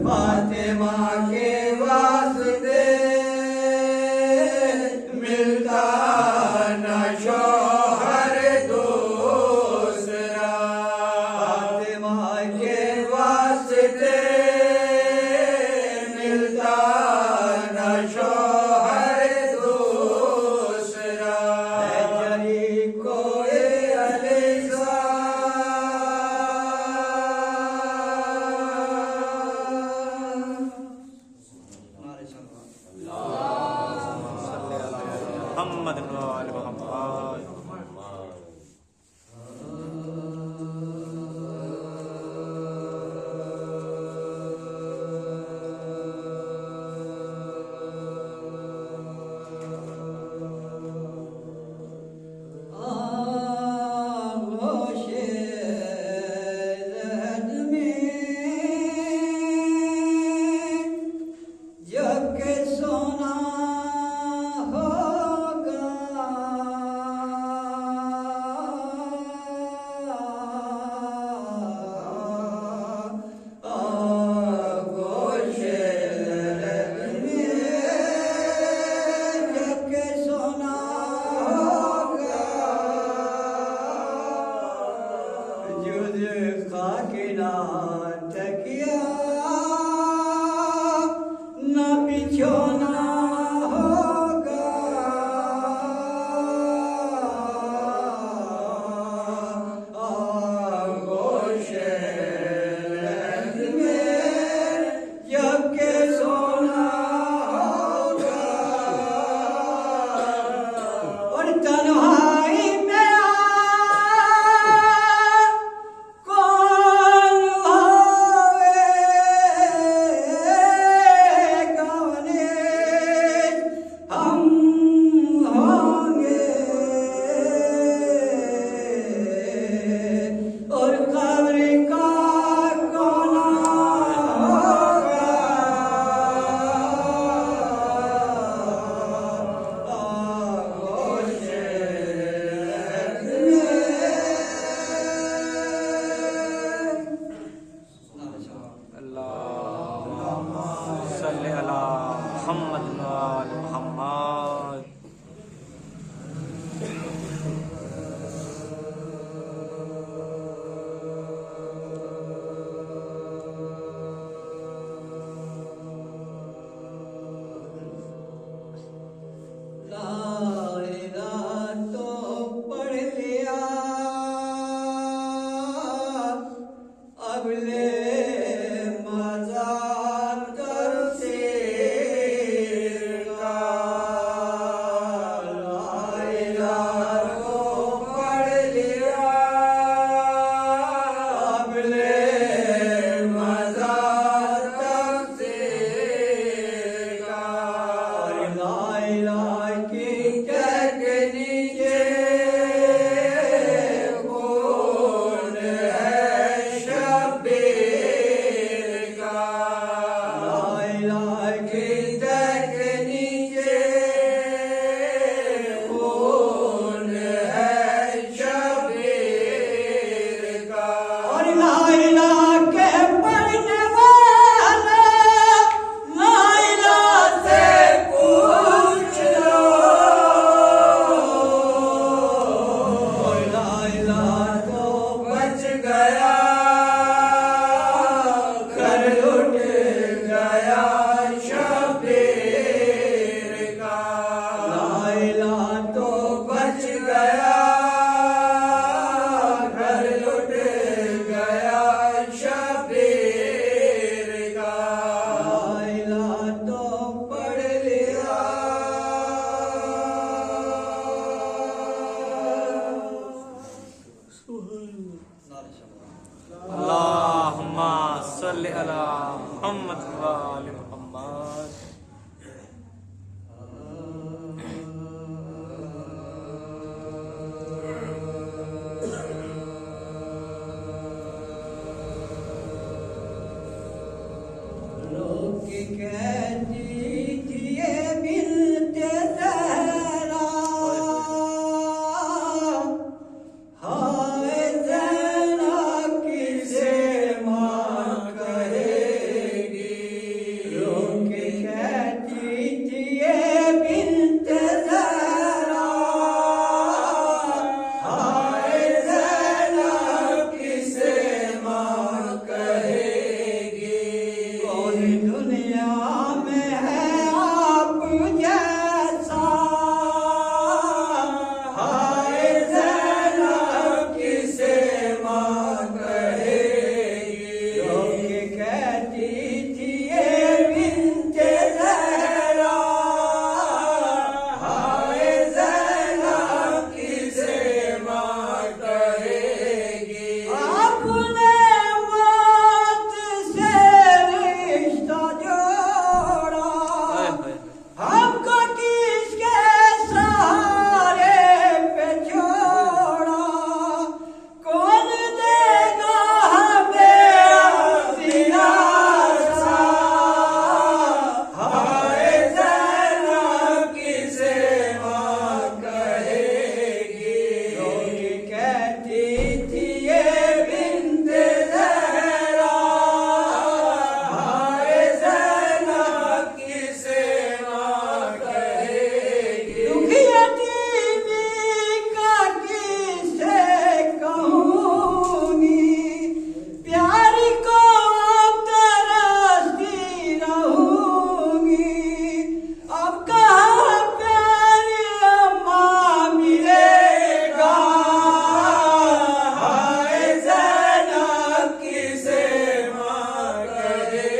فاطمہ کے واسطے ملتا نہ شوہر دوسرا، فاطمہ کے واسطے ملتا نہ شوہر دوسرا، ہے جری کوئی علیزہ محمد وآل محمد. تکیا نہ بچھونا ہوگا، آغوش لحد میں جب کہ سونا ہوگا، اور تنہائی میں صلی علی محمد وآل محمد. اللہم صلی علی محمد وآل محمد. گی دنیا میں ہے آپ جیسا ہائے زینب کسے ماں کہے گی رو کے کہتی تھی یہ بنت زہرا ہائے زینب کسے ماں کہے گی اپنے موت سے رشتہ جوڑا ہم کو کس کے سہارے پہ چھوڑا کون دے گا ہمیں دلاسا ہائے زینب کسے ماں کہے گی رو کے کہتی تھی یہ بنت زہرا ہائے زینب کسے ماں کہے گی دکھ یتیمی کا کسے کہوں گی پیاری کو اب ترستی رہوں گی اب کہاں پیاری اماں ملے گا ہائے زینب کسے ماں کہے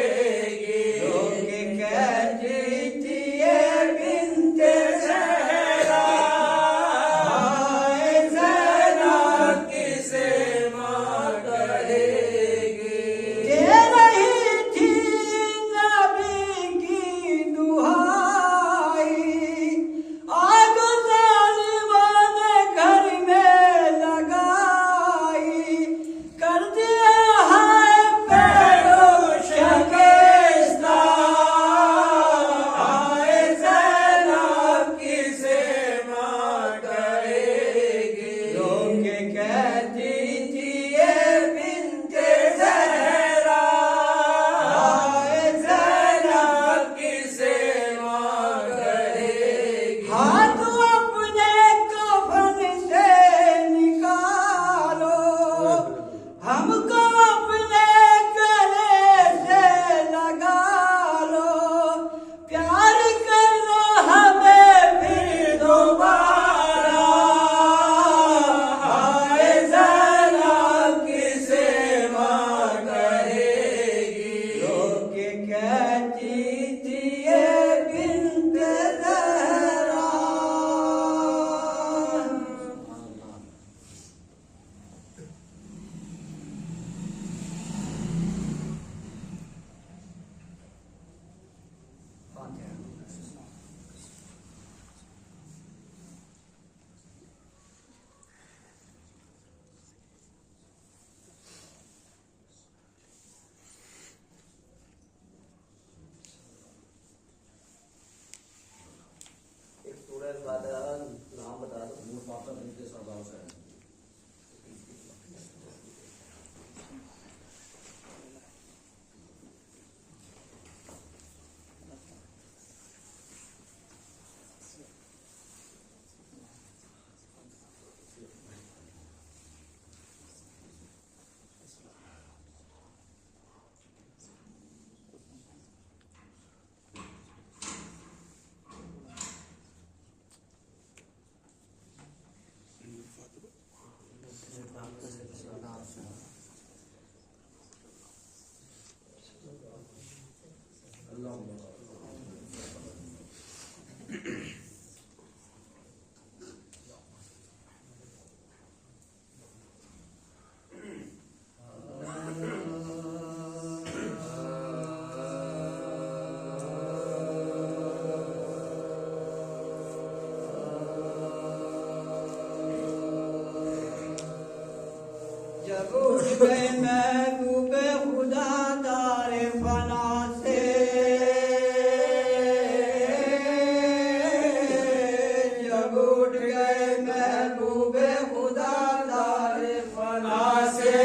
گی رو کے کہتی تھی یہ بنت زہرا ہائے زینب کسے ماں کہے گی دے رہی تھی نبی کی دہائی آگ ظالموں نے گھر میں لگائی کر دیا ہے پیرو شکستہ ہائے زینب کسے ماں کہے گی رو کے کہتی تھی یہ بنت زہرا ہائے زینب کسے ماں کہے گی ہاتھ اپنے کفن سے نکالو ہم کو اپنے گلے سے لگا لو پیار کر لو ہمیں پھر دوبارہ ہائے زینب کسے ماں کہے گی رو کے کہتی تھی یہ بنت زہرا ایک سورہ فاتحہ نام بتا دو فاتحہ بنت سردار سے جب اٹھ گئے محبوب خدا دار فنا سے جب اٹھ گئے محبوب خدا دار فنا سے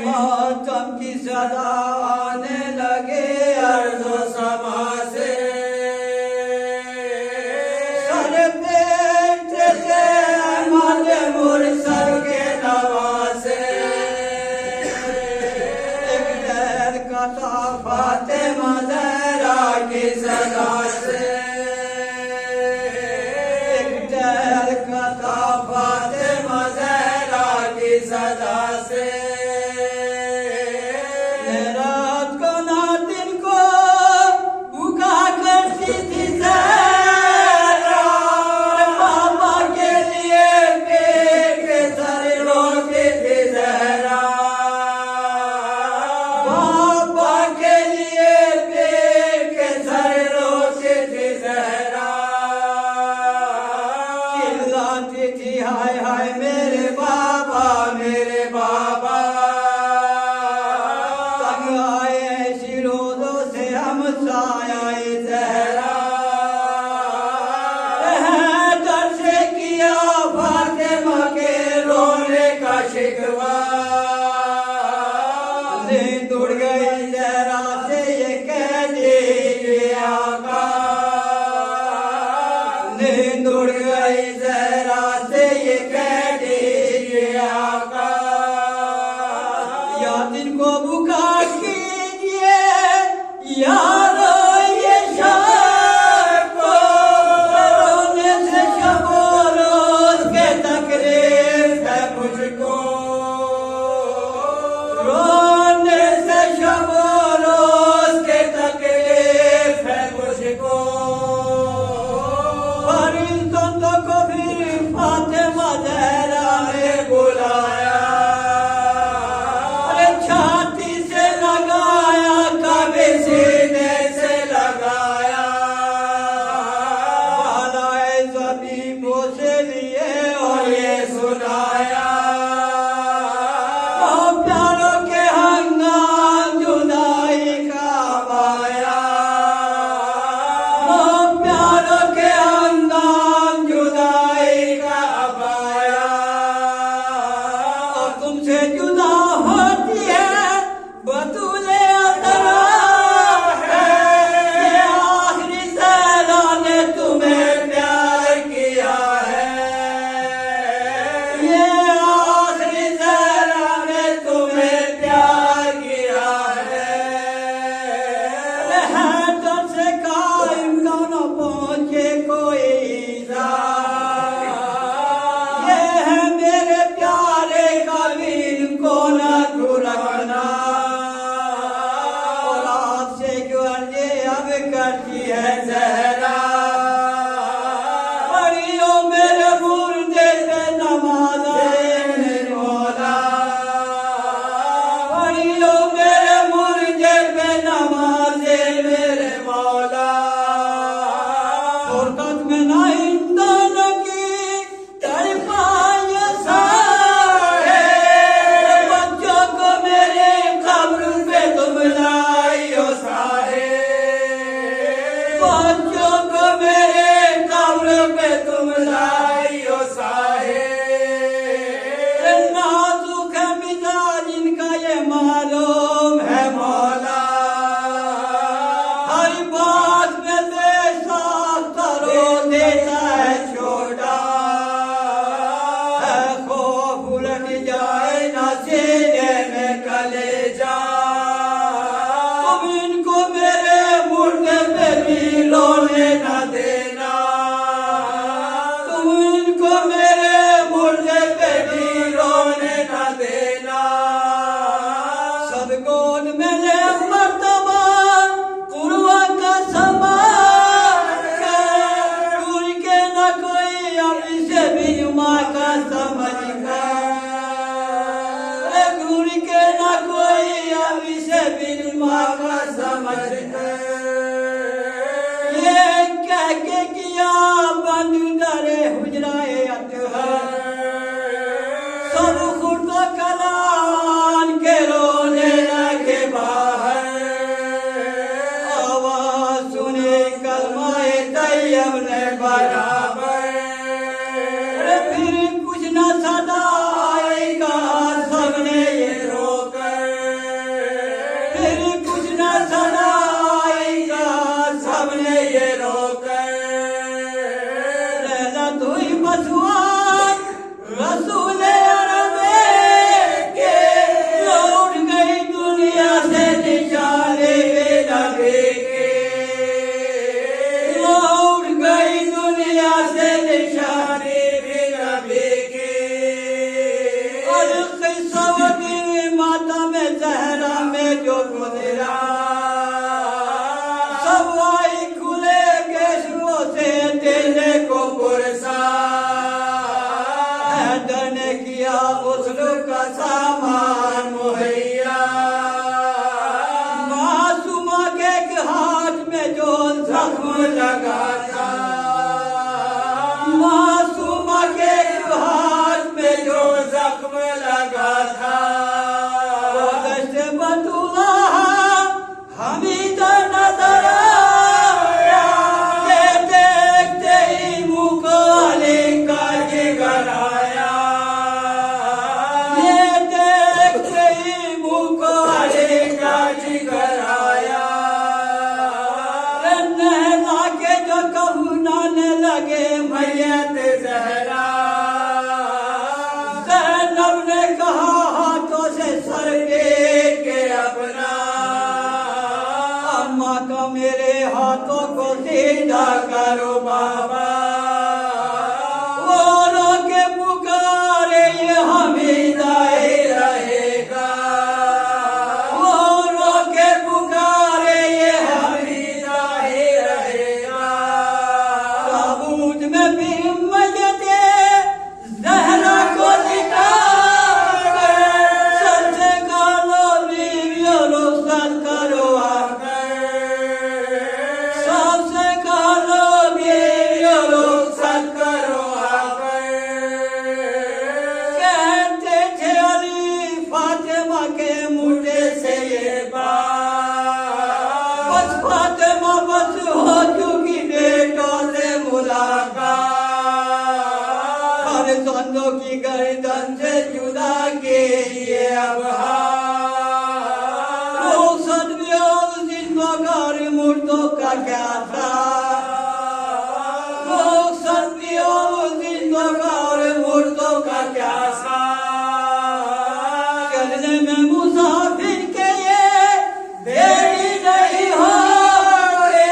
ماتم کی صدا آنے لگے ارض و سما سے سر پیٹ سے احمد مرسل کے نوا سے ایک کتا فاطمہ زہرا کی صدا سے ایک ٹہر کتا فاطمہ زہرا کی صدا سے رات کو نہ دن کو بھوکا کرتی تھی زہرا بابا کے لیے پیٹ کے سر روتی تھی زہرا بابا کے لیے پیٹ کے سر روتی تھی زہرا چلاتی تھی ہائے ہائے میرے بابا میرے بابا تنگ آئے ایسی روزوں سے ہم سایہ زہرا در سے کیا فاطمہ کے رونے کا شکوہ نیند اڑ گئی زہرا سے یہ کہہ دیجیے آقا نیند اڑ گئی زہرا سے یہ کہہ دیجیے آقا یا دن کو بکا کیجیے یارو یہ شب کو رونے سے شب و روز کے تکلیف ہے مجھ کو رونے سے شب و روز کے تکلیف ہے مجھ کو فرشتوں کو پھر فاطمہ زہرا نے بلایا ارے چھاتی سے لگایا کبھی سینے سے لگایا بالائے زبیبوں سے لیے اور یہ سنایا پیاروں کے ہنگام جدائی کا بایا پیاروں کے ہنگام جدائی کا بایا اور تم سے جدا ہوتی ہے بطول ادرا ہے یہ آخری زہرا نے تمہیں پیار کیا ہے یہ آخری زہرا نے تمہیں پیار کیا ہے تم سے قائم نہ پہنچے کوئی ذات یہ ہے میرے پیارے قابل کو نہ تو رکھنا اور آپ سے جو عرضیں اب کرتی ہے زہرا پڑھیو میرے مردے پہ نماز میرے مولا پڑھیو میرے مردے پہ نماز میرے مولا فرقت میں نہ ہندان کی تڑپائے سارے بچوں کو میرے قبر پہ تم لائیو سارے بچوں کو میرے قبر پہ تم لائیو سارے نازک ہے مزاج ان کا یہ معلوم ہے مولا ہر بات میں بے ساختہ رو دیتا ہے چھوٹا ہے خوف الٹ جائے نہ سینے میں کلیجا تم ان کو میرے مردے پہ بھی رونے نہ دینا تم ان کو میرے مردے پہ بھی رونے نہ دینا صد گود میں لے مرتبہ قربا کا سامان ڈھونڈ کے نہ کوئی اب سے بھی ماں کا سمجھ کر ڈھونڈ کے نہ کوئی اب سے بھی ماں کا سمجھ کر یہ کہہ کے کیا بند در حجرائے اطہر سب خرد و کلان کے رونے لگے باہر آواز سنے کلمہ طیب نے برابر پھر کچھ نہ صدا آئے گا سب نے یہ رو کر پھر کچھ نہ صدا آئے لگا تھا معصوم کے ہاتھ میں جو زخم لگا تھا وہ دشت بطولہ حمیدہ نظر آیا یہ دیکھتے ہی منہ کالے کا جگر آیا یہ دیکھتے ہی منہ کالے کا جگر آیا نہلا کے جو کہونانے لگے میت زہرا زینب نے کہا ہاتھوں سے سر پیٹ کے اپنا اماں کا میرے ہاتھوں کو زندہ کرو بابا وہ رو کے پکارے یہ حمیدہ ہی رہے گا وہ رو کے پکارے یہ حمیدہ ہی رہے گا تابوت میں پھر میت زہرا کو لٹا کر سر سے کالو بیویوں رخصت کرو آ کر سب سے کالو بیویوں رخصت کرو آ کر کہتے تھے علی فاطمہ کے منڈے سے یہ بات بس فاطمہ بس ہو چکی بیٹوں سے ملاقات فرزندوں کی گردن سے جدا کے لیے اب رخصت بھی اور زندگار مردوں کا کیا تھا رخصت بھی اور زندگار مردوں کا کیا تھا چلنے میں مسافر کے یہ دیری نہیں ہوتے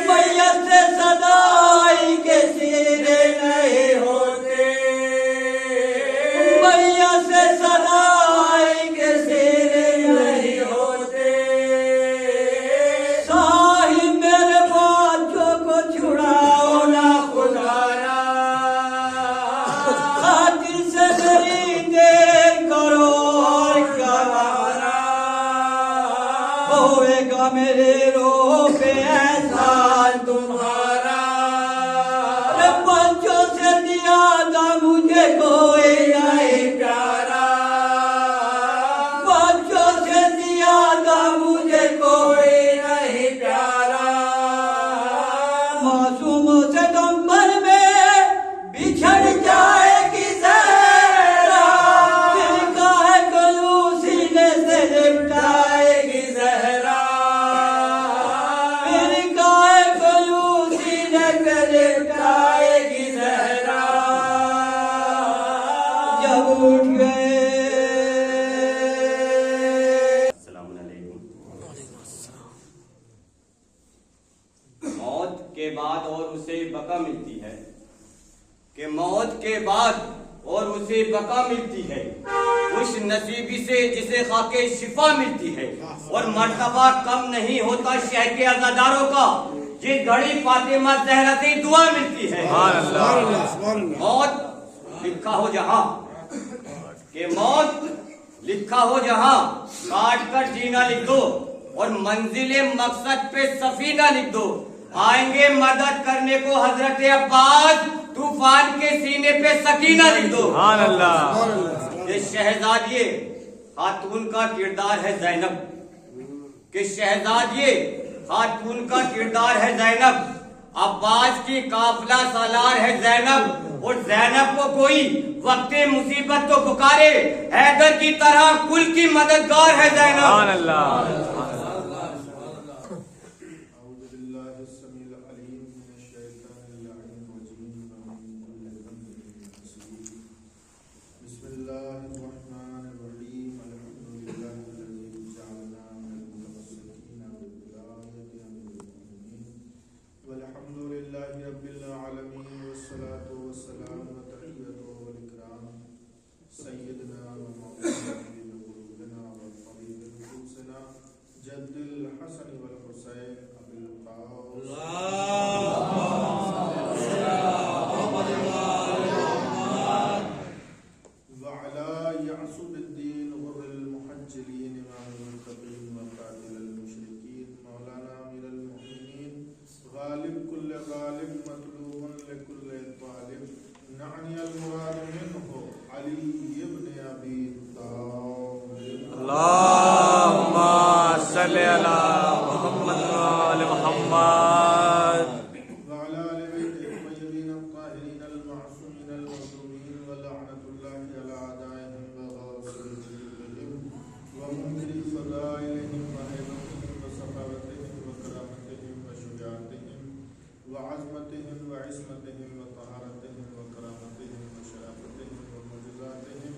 میت سے صدائی کے سیرے نہیں ہوتے میت سے صدائی کے سیرے نہیں ہوتے صاحب میرے بچوں کو چھڑاؤ نا خدایا خاطر سے میری دیر کرو اور گوارا ہوئے گا میرے روح پہ احسان تمہارا ارے بچوں سے زیادہ مجھے کوئی نہیں پیارا بچوں سے زیادہ مجھے کوئی نہیں پیارا معصوموں سے دمبر میں بچھڑ جائے گی زہرا دل کا ہے گلو سینے سے لپٹائے گی زہرا پھر گائے گلو سینے پہ لپٹائے گی زہرا جب اٹھ گئے السلام علیکم۔ موت کے بعد اور اسے بقا ملتی ہے کہ موت کے بعد اور اسے بقا ملتی ہے خوش نصیبی سے جسے خاک شفا ملتی ہے اور مرتبہ کم نہیں ہوتا شہر کے عزاداروں کا جس گھڑی فاطمہ زہرا سے دعا ملتی ہے موت لکھا ہو جہاں کہ موت لکھا ہو جہاں کاٹ کر جینا لکھ دو اور منزل مقصد پہ سفینہ لکھ دو آئیں گے مدد کرنے کو حضرت عباس طوفان کے سینے پہ سکینہ لکھ دو سبحان اللہ یہ شہزادیے خاتون کا کردار ہے زینب کہ شہزادیے خاتون کا کردار ہے زینب عباس کی قافلہ سالار ہے زینب اور زینب کو کوئی وقت مصیبت تو پکارے حیدر کی طرح کل کی مددگار ہے زینب سبحان اللہ غالب کل علی محمد و آل محمد وعلى آل بيته الطيبين الطاهرين المعصومين المظلومين ولعنة الله على أعدائهم وغاصب جيوبهم ومنكر فضائلهم وهيبتهم وسخاوتهم وكرامتهم وشجاعتهم وعظمتهم وعصمتهم وطهارتهم وكرامتهم وشرافتهم ومعجزاتهم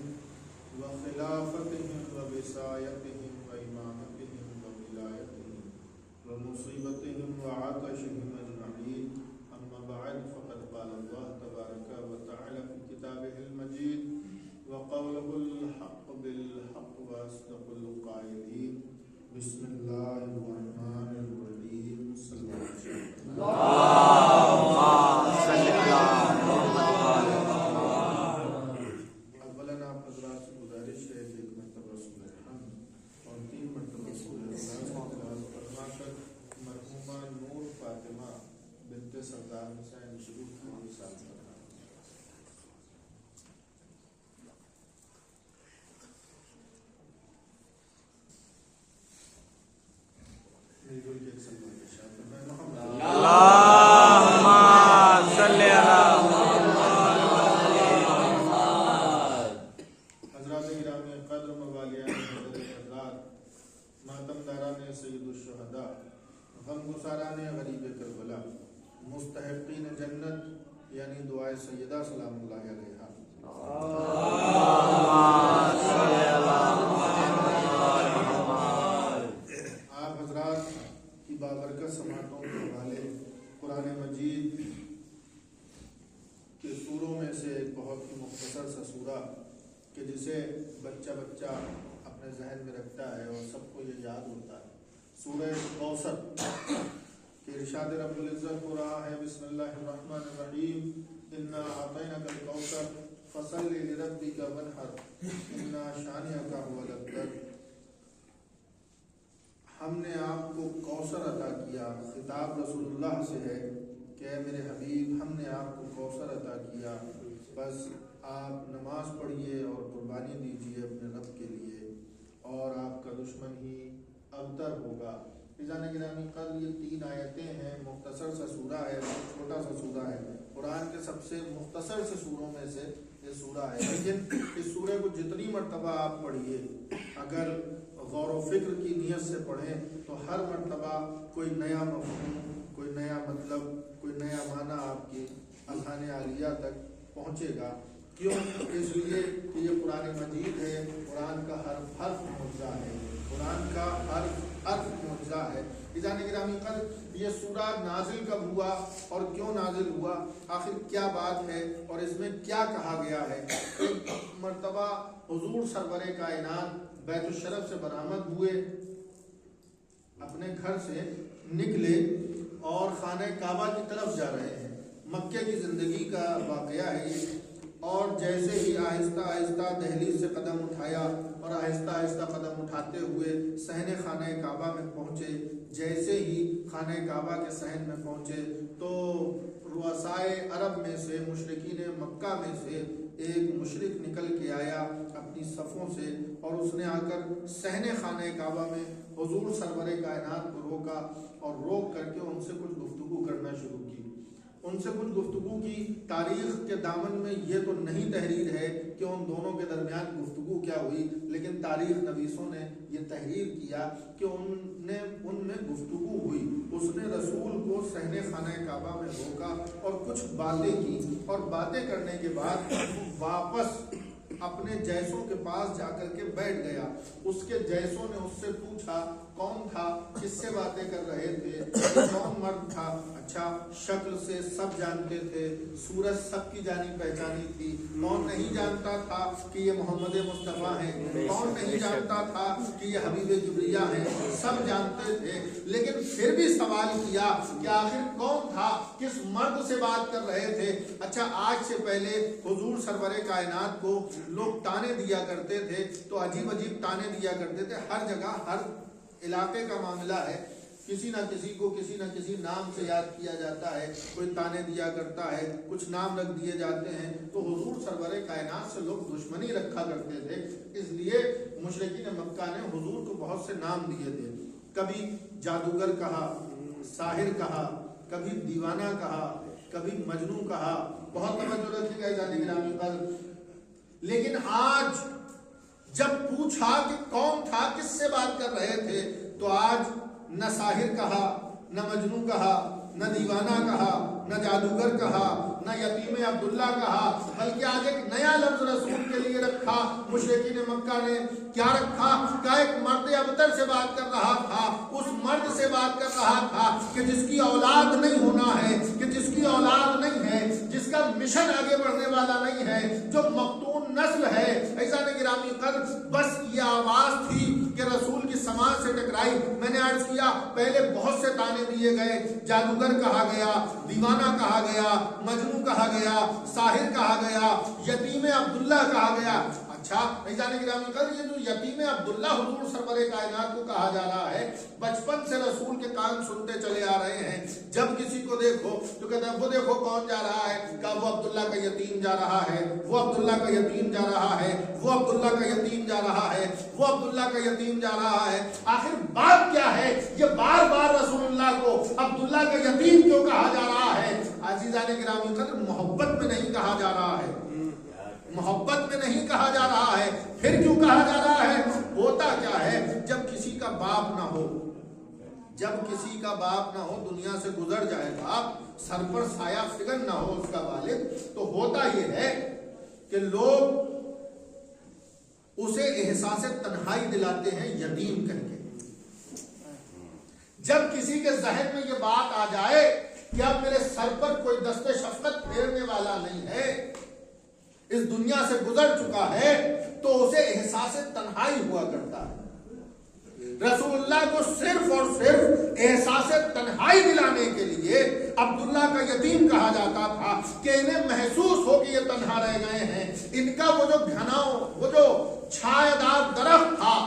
وخلافتهم ووصايتهم وإمامتهم وولايتهم ومصيبتهم وعطشهم أجمعين. أما بعد فقد قال الله تبارك وتعالى في كتابه المجيد وقوله الحق بالحق وأصدق القائلين. بسم الله الرحمن الرحيم. صلى الله عليه وسلم. اولاً آپ حضرات سے گزارش ہے کہ ایک مرتبہ سورہ حمد اور 3 مرتبہ سورہ اخلاص کی تلاوت فرما کر مرحومہ نور فاطمہ بنت سردار حسین شریف کو وصال کرنا. میری گل کے ایک سلمان کے شاہ فرمائے محمد اللہم صلی علی حضرات گرامی قدر موالیان حضرت حضرات ماتم داران سید الشہداء غم گساران غریب کربلا مستحقین جنت یعنی دعائے سیدہ سلام اللہ علیہا. آپ حضرات کی بابرکت سماعتوں کے حوالے قرآن مجید کے سوروں میں سے ایک بہت ہی مختصر سا سورہ کہ جسے بچہ اپنے ذہن میں رکھتا ہے اور سب کو یہ یاد ہوتا ہے. سورہ کوثر کہ ارشاد رب العزت ہو رہا ہے بسم اللہ الرحمن الرحیم انا اعطیناک الکوثر فصل لربک وانحر انا شانئک هو الابتر. ہم نے آپ کو کوثر عطا کیا. خطاب رسول اللہ سے ہے کہ اے میرے حبیب ہم نے آپ کو کوثر عطا کیا، بس آپ نماز پڑھیے اور قربانی دیجیے اپنے رب کے لیے اور آپ کا دشمن ہی ابتر ہوگا. فضان گرامی قدر یہ 3 آیتیں ہیں. مختصر سا سورہ ہے، بہت چھوٹا سا سورہ ہے. قرآن کے سب سے مختصر سے سوروں میں سے یہ سورہ ہے، لیکن اس سورہ کو جتنی مرتبہ آپ پڑھیے اگر غور و فکر کی نیت سے پڑھیں تو ہر مرتبہ کوئی نیا مفہوم، کوئی نیا مطلب، کوئی نیا معنی آپ کی اذہان عالیہ تک پہنچے گا. کیوں؟ اس لیے کہ یہ قرآن مجید ہے. قرآن کا ہر حرف معجزہ ہے، قرآن کا ہر حرف معجزہ ہے. فضان گرامی قدر یہ سورہ نازل کب ہوا اور کیوں نازل ہوا، آخر کیا بات ہے اور اس میں کیا کہا گیا ہے. ایک مرتبہ حضور سرور کائنات بیت الشرف سے برآمد ہوئے، اپنے گھر سے نکلے اور خانہ کعبہ کی طرف جا رہے ہیں. مکے کی زندگی کا واقعہ ہے یہ. اور جیسے ہی آہستہ آہستہ دہلیز سے قدم اٹھایا اور آہستہ آہستہ قدم اٹھاتے ہوئے صحن خانہ کعبہ میں پہنچے. جیسے ہی خانہ کعبہ کے صحن میں پہنچے تو رؤسائے عرب میں سے، مشرکین مکہ میں سے ایک مشرک نکل کے آیا اپنی صفوں سے اور اس نے آ کر صحن خانہ کعبہ میں حضور سرور کائنات کو روکا اور روک کر کے ان سے کچھ گفتگو کرنا شروع کی. ان سے کچھ گفتگو کی. تاریخ کے دامن میں یہ تو نہیں تحریر ہے کہ ان دونوں کے درمیان گفتگو کیا ہوئی، لیکن تاریخ نویسوں نے یہ تحریر کیا کہ ان میں گفتگو ہوئی. اس نے رسول کو صحن خانہ کعبہ میں روکا اور کچھ باتیں کی اور باتیں کرنے کے بعد واپس اپنے جیسوں کے پاس جا کر کے بیٹھ گیا. اس کے جیسوں نے اس سے پوچھا کون تھا، کس سے باتیں کر رہے تھے، کون مرد تھا. اچھا، شکل سے سب جانتے تھے، صورت سب کی جانی پہچانی تھی. کون نہیں جانتا تھا کہ یہ محمد مصطفیٰ ہیں، کون نہیں جانتا تھا کہ یہ حبیب کبریا ہیں، سب جانتے تھے. لیکن پھر بھی سوال کیا کہ آخر کون تھا، کس مرد سے بات کر رہے تھے. اچھا، آج سے پہلے حضور سرور کائنات کو لوگ تانے دیا کرتے تھے تو عجیب عجیب تانے دیا کرتے تھے. ہر جگہ ہر علاقے کا معاملہ ہے، کسی نہ کسی کو کسی نہ کسی نام سے یاد کیا جاتا ہے، کوئی تانے دیا کرتا ہے، کچھ نام رکھ دیے جاتے ہیں. تو حضور سرور کائنات سے لوگ دشمنی رکھا کرتے تھے، اس لیے مشرکین مکہ نے حضور کو بہت سے نام دیے تھے. کبھی جادوگر کہا، ساحر کہا، کبھی دیوانہ کہا، کبھی مجنون کہا. بہت توجہ رکھیے گا عزیزان گرامی قدر. لیکن آج جب پوچھا کہ کون تھا، کس سے بات کر رہے تھے، تو آج نہ ساحر کہا، نہ مجنون کہا، نہ دیوانہ کہا، نہ جادوگر کہا، نہ یتیم عبداللہ کہا، بلکہ آج ایک نیا لفظ رسول کے لیے رکھا. مشرکین مکہ نے کیا رکھا؟ کہ ایک مرد ابتر سے بات کر رہا تھا، اس مرد سے بات کر رہا تھا کہ جس کی اولاد نہیں ہونا ہے، کہ جس کی اولاد نہیں ہے، جس کا مشن آگے بڑھنے والا نہیں ہے، جو مقتون نسل ہے. ایسا نے گرامی قدر بس یہ آواز تھی کہ رسول کی سماج سے ٹکرائی. میں نے عرض کیا پہلے بہت سے تانے دیے گئے، جادوگر کہا گیا، دیوانہ کہا گیا، مجنون کہا گیا، ساحر کہا گیا، یتیم عبداللہ کہا گیا. اچھا ایزان گرامی قدر یہ جو یتیم عبداللہ حضور سرور کائنات کو کہا جا رہا ہے، بچپن سے رسول کے کان سنتے چلے آ رہے ہیں. جب کسی کو دیکھو تو کہتے ہیں وہ دیکھو کون جا رہا ہے، کہ وہ عبداللہ کا یتیم جا رہا ہے، وہ عبداللہ کا یتیم جا رہا ہے، وہ عبداللہ کا یتیم جا رہا ہے، وہ عبداللہ کا یتیم جا رہا ہے. آخر بات کیا ہے؟ یہ بار بار رسول اللہ کو عبداللہ کا یتیم کیوں کہا جا رہا ہے؟ عزیزان گرامی قدر محبت میں نہیں کہا جا رہا ہے، محبت میں نہیں کہا جا رہا ہے. پھر کیوں کہا جا رہا ہے؟ ہوتا کیا ہے جب کسی کا باپ نہ ہو، جب کسی کا باپ نہ ہو، دنیا سے گزر جائے باپ، سر پر سایہ فکر نہ ہو اس کا والد، تو ہوتا یہ ہے کہ لوگ اسے احساس تنہائی دلاتے ہیں یتیم کہہ کے. جب کسی کے ذہن میں یہ بات آ جائے کہ اب میرے سر پر کوئی دست شفقت پھیرنے والا نہیں ہے، اس دنیا سے گزر چکا ہے، تو اسے احساس تنہائی ہوا کرتا ہے. رسول اللہ کو صرف اور صرف احساس تنہائی دلانے کے لیے عبداللہ کا یتیم کہا جاتا تھا کہ انہیں محسوس ہو کہ یہ تنہا رہ گئے ہیں. ان کا وہ جو گھنا، وہ جو چھائے دار درخت تھا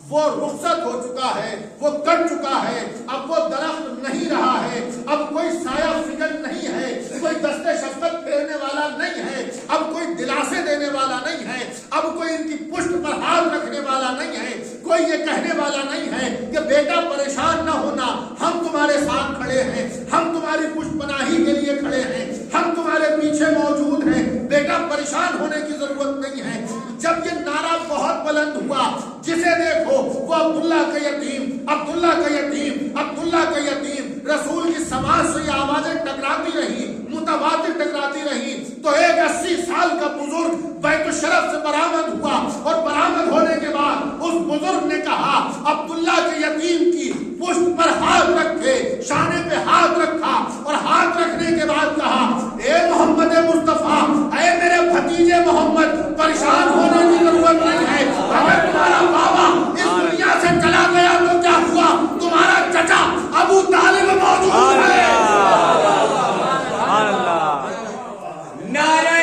وہ رخصت ہو چکا ہے، وہ کٹ چکا ہے. اب وہ درخت نہیں رہا ہے، اب کوئی سایہ فکر نہیں ہے، کوئی دست شفقت پھیرنے والا نہیں ہے، اب کوئی دلاسے دینے والا نہیں ہے، اب کوئی ان کی پشت پر ہاتھ رکھنے والا نہیں ہے، کوئی یہ کہنے والا نہیں ہے کہ بیٹا پریشان نہ ہونا، ہم تمہارے ساتھ کھڑے ہیں، ہم تمہاری پشت پناہی کے لیے کھڑے ہیں، ہم تمہارے پیچھے موجود ہیں، بیٹا پریشان ہونے کی ضرورت نہیں ہے. جب یہ نعرہ بہت بلند ہوا، جسے دیکھو وہ عبداللہ کا یتیم، عبداللہ کا یتیم، عبداللہ کا یتیم، رسول کی سماج سے یہ آوازیں ٹکراتی رہی، متواتر ٹکراتی رہی. تو ایک 80 سال کا بزرگ بیت الشرف سے برآمد ہوا، اور برآمد ہونے کے بعد اس بزرگ نے کہا عبداللہ کے یتیم کی پشت پر ہاتھ رکھے، شانے پہ ہاتھ رکھا، اور ہاتھ رکھنے کے بعد کہا اے محمد مصطفیٰ، اے میرے بھتیجے محمد، پریشان ہونے کی ضرورت نہیں ہے. اگر تمہارا بابا اس دنیا سے چلا گیا تو کیا ہوا؟ تمہارا چچا ابو طالب موجود ہے. نعرہ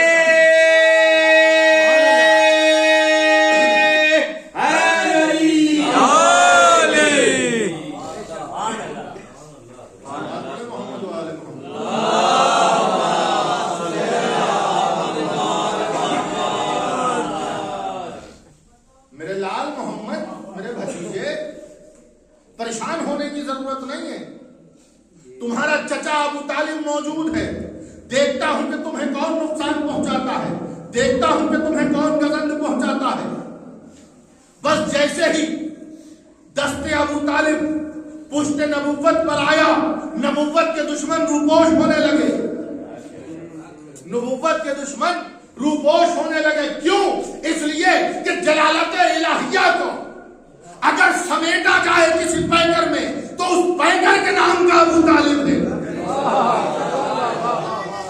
پریشان ہونے کی ضرورت نہیں ہے. تمہارا چچا ابو طالب موجود ہے. دیکھتا ہوں کہ تمہیں کون نقصان پہنچاتا ہے، دیکھتا ہوں کہ تمہیں کون گزند پہنچاتا ہے. بس جیسے ہی دست ابو طالب پشت نبوت پر آیا، نبوت کے دشمن روپوش ہونے لگے، نبوت کے دشمن روپوش ہونے لگے. کیوں؟ اس لیے کہ جلالت الہیہ کو اگر سمیٹا جائے کسی پیکر میں تو اس پیکر کے نام کا ابو طالب ہے،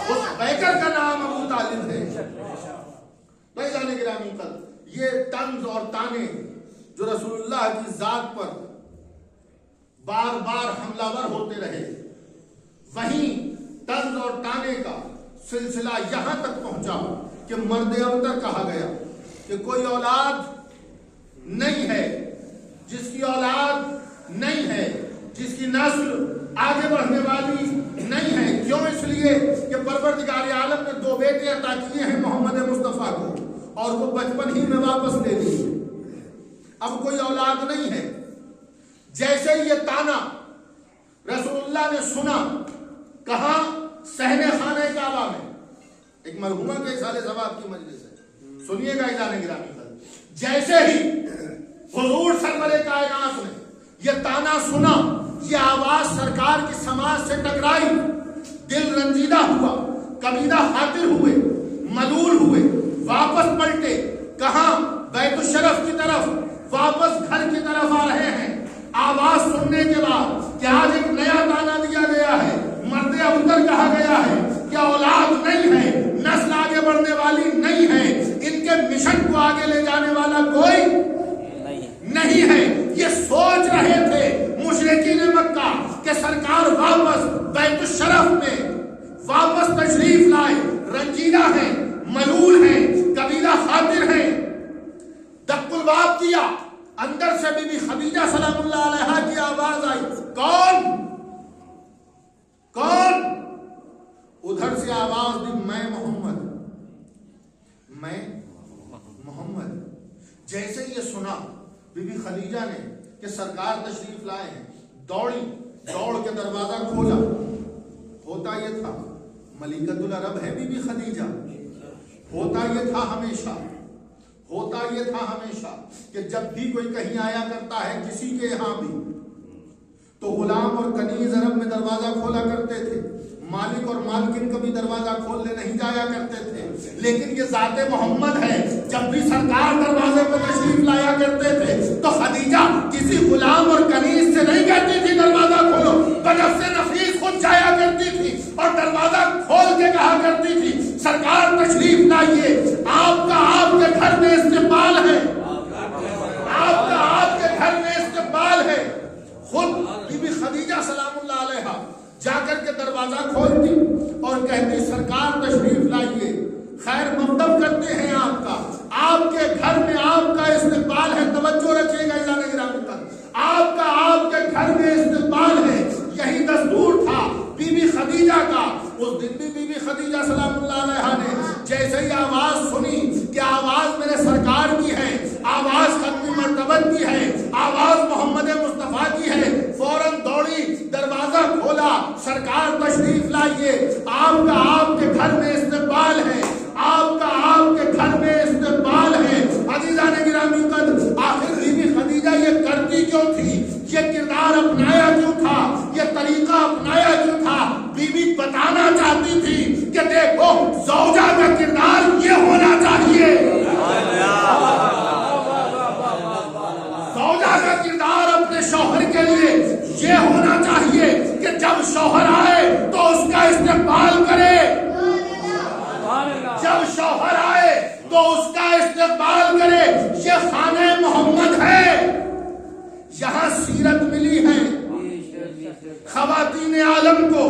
اس پیکر کا نام ابو طالب ہے. بھائی گرامی قدر، یہ طنز اور تانے جو رسول اللہ کی ذات پر بار بار حملہ ور ہوتے رہے، وہیں طنز اور تانے کا سلسلہ یہاں تک پہنچا کہ مرد ابتر کہا گیا کہ کوئی اولاد نہیں ہے، جس کی اولاد نہیں ہے، جس کی نسل آگے بڑھنے والی نہیں ہے. کیوں؟ اس لیے کہ پروردگار عالم نے 2 بیٹے عطا کیے ہیں محمد مصطفیٰ کو، اور وہ بچپن ہی میں واپس لے لیے. اب کوئی اولاد نہیں ہے. جیسے یہ تانا رسول اللہ نے سنا، کہاں؟ صحن خانہ کعبہ میں، ایک مرحومہ کے سال ثواب کی مجلس ہے، سنیے گا اذان گرامی کا۔ جیسے ہی حضور سرور کائنات نے یہ تانا سنا، یہ آواز سرکار کی سماعت سے ٹکرائی، دل رنجیدہ ہوا، قبیلہ خاطر ہوئے، ملول ہوئے، واپس پلٹے، کہاں؟ بیت الشرف کی طرف، واپس گھر کی طرف آ رہے ہیں۔ آواز سننے کے بعد کہ آج ایک نیا تانا دیا گیا ہے، مرد ابتر کہا گیا ہے، کیا اولاد نہیں ہے، نسل آگے بڑھنے والی نہیں ہے، ان کے مشن کو آگے لے جانے والا کوئی نہیں ہے۔ یہ سوچ رہے تھے مشرکین مکہ کہ سرکار واپس بیت الشرف میں واپس تشریف لائے، رنجیدہ ہیں، ملول ہیں، قبیلہ خاطر ہیں۔ دق الباب کیا، اندر سے بی بی خدیجہ سلام اللہ علیہا کی آواز آئی، کون؟ کون؟ ادھر سے آواز دی، میں محمد، میں محمد۔ جیسے یہ سنا بی بی خدیجہ نے کہ سرکار تشریف لائے ہیں، دوڑی، دوڑ کے دروازہ کھولا۔ ہوتا یہ تھا، ملکۃ العرب ہے بی بی خدیجہ، ہوتا یہ تھا ہمیشہ، ہوتا یہ تھا ہمیشہ کہ جب بھی کوئی کہیں آیا کرتا ہے کسی کے یہاں بھی، تو غلام اور کنیز عرب میں دروازہ کھولا کرتے تھے، مالک اور مالکن کبھی دروازہ کھولنے نہیں جایا کرتے تھے۔ لیکن یہ ذات محمد ہے، جب بھی سرکار دروازے پہ تشریف لایا کرتے تھے تو خدیجہ کسی غلام اور کنیز سے نہیں کہتی تھی دروازہ کھولو، بنفس نفیس خود جایا کرتی تھی اور دروازہ کھول کے کہا کرتی تھی، سرکار تشریف لائیے، آپ کا آپ کے گھر میں استقبال ہے، آپ کا آپ کے گھر میں استقبال ہے۔ خود بی بی خدیجہ سلام اللہ علیہا جا کر کے دروازہ کھولتی اور کہتی، سرکار تشریف لائیے، خیر مقدم کرتے ہیں آپ کا، آپ کے گھر میں آپ کا استقبال ہے۔ توجہ رکھیے گا اذان گرامی تک، آپ کا آپ کے گھر میں استقبال ہے، یہی دستور تھا بی بی خدیجہ کا۔ اس دن بھی بی بی خدیجہ سلام اللہ علیہا نے جیسے ہی آواز سنی کہ آواز میرے سرکار کی ہے، آواز ختم مرتبت کی ہے، آواز محمد مصطفیٰ کی ہے، فوراً دوڑی، دروازہ کھولا، سرکار تشریف لائیے، آپ کا آپ کے گھر میں استقبال ہے، آپ کا آپ کے گھر میں استقبال ہے۔ عزیزان گرامی قدر، آخر بی بی خدیجہ یہ کرتی کیوں تھی؟ یہ کردار اپنایا کیوں تھا؟ یہ طریقہ اپنایا کیوں تھا؟ بی بی بتانا چاہتی تھی کہ دیکھو زوجہ کا کردار یہ ہونا چاہیے، زوجہ کا کردار اپنے شوہر کے لیے یہ ہونا چاہیے کہ جب شوہر آئے تو اس کا استقبال کرے، جب شوہر آئے تو اس کا استقبال کرے۔ یہ خانہ محمد ہے، یہاں سیرت ملی ہے خواتین عالم کو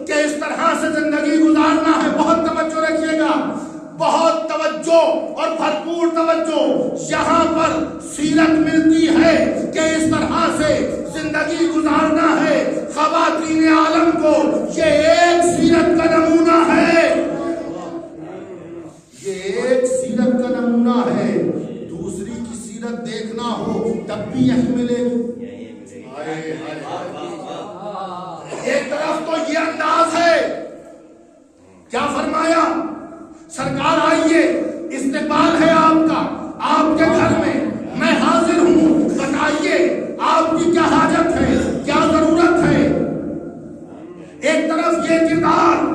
کہ اس طرح سے زندگی گزارنا ہے۔ بہت توجہ رکھیے گا، بہت توجہ اور بھرپور توجہ، یہاں پر سیرت ملتی ہے کہ اس طرح سے زندگی گزارنا ہے۔ خواتین عالم کو یہ ایک سیرت کا نمونہ ہے، یہ ایک سیرت کا نمونہ ہے۔ دوسری کی سیرت دیکھنا ہو تب بھی یہی ملے گی۔ ایک طرف تو یہ انداز ہے، کیا فرمایا؟ سرکار آئیے، استقبال ہے آپ کا، آپ کے گھر میں حاضر ہوں، بتائیے آپ کی کیا حاجت ہے، کیا ضرورت ہے۔ ایک طرف یہ کردار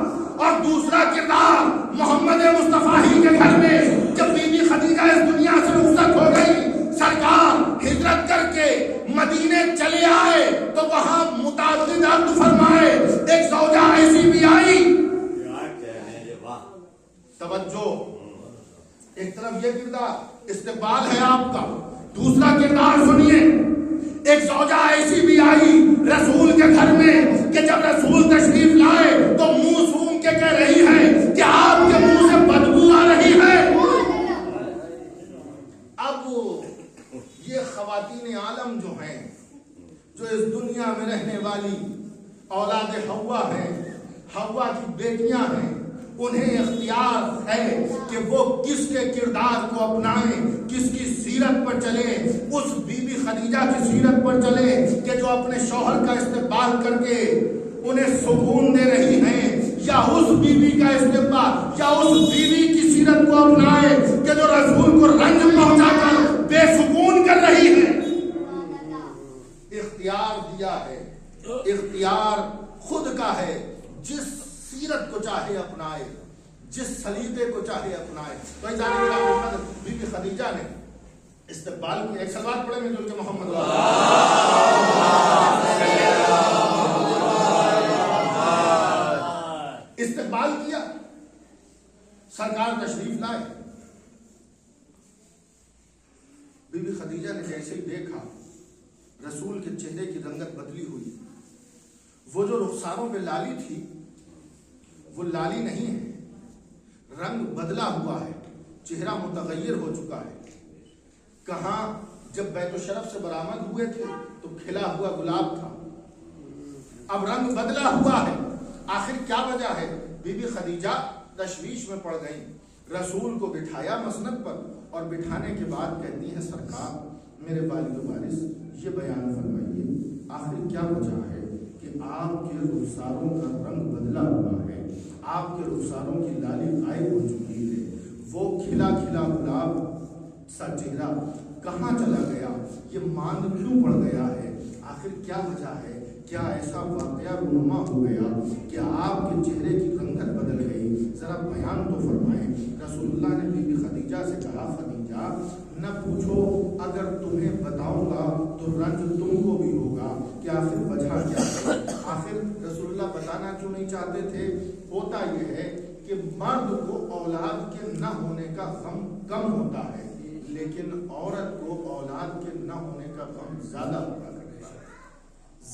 اور دوسرا کردار محمد مصطفیٰ ہی کے گھر میں جب بی بی خدیجہ اس دنیا سے رخصت ہو گئی، سرکار ہجرت کر کے مدینے چلے آئے تو وہاں متعدد عقد فرمائے، ایک زوجہ ایسی بھی آئی۔ توجہ، ایک طرف یہ کردار استقبال ہے آپ کا، دوسرا کردار سنیے، ایک زوجہ ایسی بھی آئی رسول کے گھر میں کہ جب رسول تشریف لائے تو منہ سوم کے کہہ رہی ہے کہ آپ کے منہ سے بدبو آ رہی ہے۔ اب یہ خواتین عالم جو ہیں، جو اس دنیا میں رہنے والی اولاد حوا ہیں، حوا کی بیٹیاں ہیں، انہیں اختیار ہے کہ وہ کس کے کردار کو اپنائیں، کس کی سیرت پر چلیں، اس بی بی خدیجہ کی سیرت پر چلیں کہ جو اپنے شوہر کا استقبال کر کے انہیں سکون دے رہی ہیں، یا اس بیوی کا استقبال یا اس بیوی کی سیرت کو اپنائے کہ جو رسول کو رنج پہنچا کر بے سکون کر رہی ہے۔ اختیار دیا ہے، اختیار خود کا ہے، جس سیرت کو چاہے اپنائے، جس سلیقے کو چاہے اپنائے۔ تو بی بی خدیجہ نے استقبال کیا۔ ایک صلوات پڑھیں مل کے محمد استقبال کیا، سرکار تشریف لائے۔ بی بی خدیجہ نے جیسے ہی دیکھا رسول کے چہرے کی رنگت بدلی ہوئی، وہ جو رخساروں پہ لالی تھی وہ لالی نہیں ہے، رنگ بدلا ہوا ہے، چہرہ متغیر ہو چکا ہے۔ کہاں جب بیت الشرف سے برآمد ہوئے تھے تو کھلا ہوا گلاب تھا، اب رنگ بدلا ہوا ہے۔ آخر کیا وجہ ہے؟ بی بی خدیجہ تشویش میں پڑ گئی۔ رسول کو بٹھایا مسند پر اور بٹھانے کے بعد کہتی ہیں سرکار میرے والد و وارث یہ بیان فرمائیے آخر کیا وجہ ہے کہ آپ کے رخساروں کا رنگ بدلا ہوا ہے، آپ کے رخساروں کی لالی غائب ہو چکی ہے، وہ کھلا کھلا گلاب سا چہرہ کہاں چلا گیا، یہ ماند کیوں پڑ گیا ہے، آخر کیا وجہ ہے؟ کیا ایسا واقعہ رونما ہو گیا کہ آپ کے چہرے کی رنگت بدل گئی؟ ذرا بیان تو فرمائیں۔ رسول اللہ نے بی بی خدیجہ سے کہا خدیجہ نہ پوچھو، اگر تمہیں بتاؤں گا تو رنج تم کو بھی ہوگا کہ آخر وجہ کیا ہے۔ آخر رسول اللہ بتانا کیوں نہیں چاہتے تھے؟ ہوتا یہ ہے کہ مرد کو اولاد کے نہ ہونے کا غم کم ہوتا ہے، لیکن عورت کو اولاد کے نہ ہونے کا غم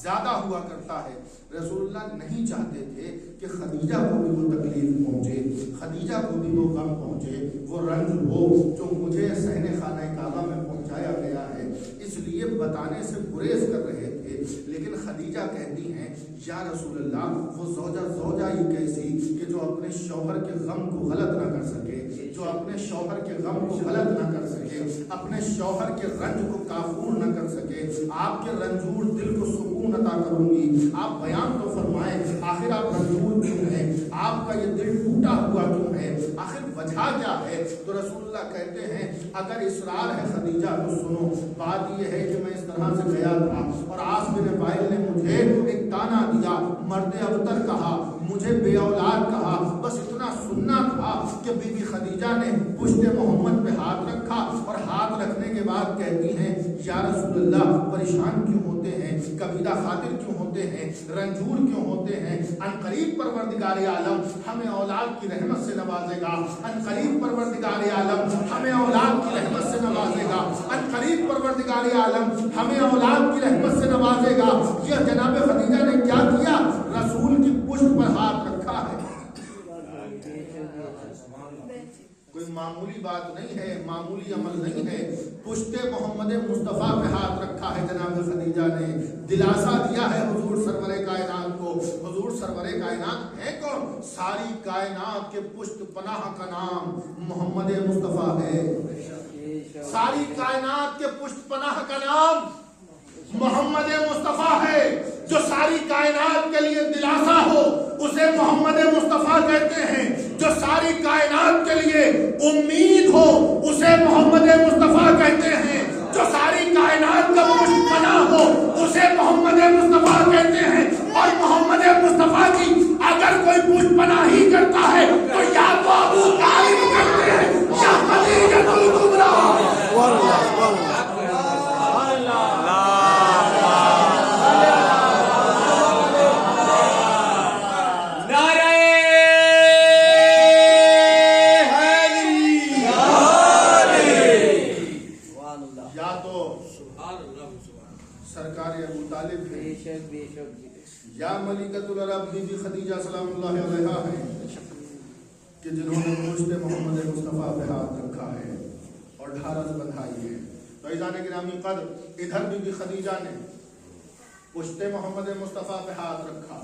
زیادہ ہوا کرتا ہے۔ رسول اللہ نہیں چاہتے تھے کہ خدیجہ کو بھی وہ تکلیف پہنچے، خدیجہ کو بھی وہ غم پہنچے، وہ رنج ہو جو مجھے صحن خانہ کعبہ میں پہنچایا گیا ہے، اس لیے بتانے سے گریز کر رہے تھے۔ لیکن خدیجہ کہتی ہیں یا رسول اللہ وہ زوجہ ہی کیسی کہ جو اپنے شوہر کے غم کو غلط نہ کر سکے، جو اپنے شوہر کے غم کو غلط نہ کر سکے، اپنے شوہر کے رنج کو کافور نہ کر سکے۔ آپ کے رنجور دل کو سکون عطا کروں گی، آپ بیان تو فرمائیں آخر آپ رنجور کیوں ہیں، آپ کا یہ دل ٹوٹا ہوا کیوں ہے، آخر وجہ کیا ہے؟ تو رسول اللہ کہتے ہیں اگر اصرار ہے خدیجہ تو سنو، بات یہ ہے کہ میں اس طرح سے گیا تھا اور عاص بن وائل نے مجھے ایک تانا دیا، مرد ابتر کہا، مجھے بے اولاد کہا، بس اتنا سننا تھا کہ بی بی خدیجہ نے پشت محمد پہ ہاتھ رکھا اور ہاتھ رکھنے کے بعد کہتی ہیں یا رسول اللہ پریشان کیوں ہوتے ہیں، کبیدہ خاطر کیوں ہوتے ہیں، رنجور کیوں ہوتے ہیں، ان قریب پروردگار عالم ہمیں اولاد کی رحمت سے نوازے گا، ان قریب پروردگار عالم ہمیں اولاد کی رحمت سے نوازے گا، ان قریب پروردگار عالم ہمیں اولاد کی رحمت سے نوازے گا۔ یہ جناب خدیجہ نے کیا کیا؟ رسول کی پشت پر ہاتھ رکھا ہے۔ کوئی معمولی بات نہیں ہے، معمولی عمل نہیں ہے، پشت محمد مصطفیٰ پہ ہاتھ رکھا ہے جناب خدیجہ نے، دلاسا دیا ہے حضور سرور کائنات کو۔ حضور سرور کائنات ہے کون؟ ساری کائنات کے پشت پناہ کا نام محمد مصطفیٰ ہے، ساری کائنات کے پشت پناہ کا نام محمد مصطفیٰ ہے۔ جو ساری کائنات کے لیے دلاسا ہو اسے محمد مصطفیٰ کہتے ہیں، جو ساری کائنات کے لیے امید ہو اسے محمد مصطفیٰ کہتے ہیں، جو ساری کائنات کا پشت پناہ ہو اسے محمد مصطفیٰ کہتے ہیں۔ اور محمد مصطفیٰ کی اگر کوئی پشت پناہ ہی کرتا ہے تو یا تو ابو طالب کرتے ہیں یا خدیجہ الکبریٰ۔ یا ملکۃ العرب بی بی خدیجہ سلام اللہ علیہا ہے کہ جنہوں نے پشت محمد مصطفیٰ پہ ہاتھ رکھا ہے اور ڈھارس بندھائی ہے۔ تو عزیزان گرامی قدر ادھر بی بی خدیجہ نے پشت محمد مصطفیٰ پہ ہاتھ رکھا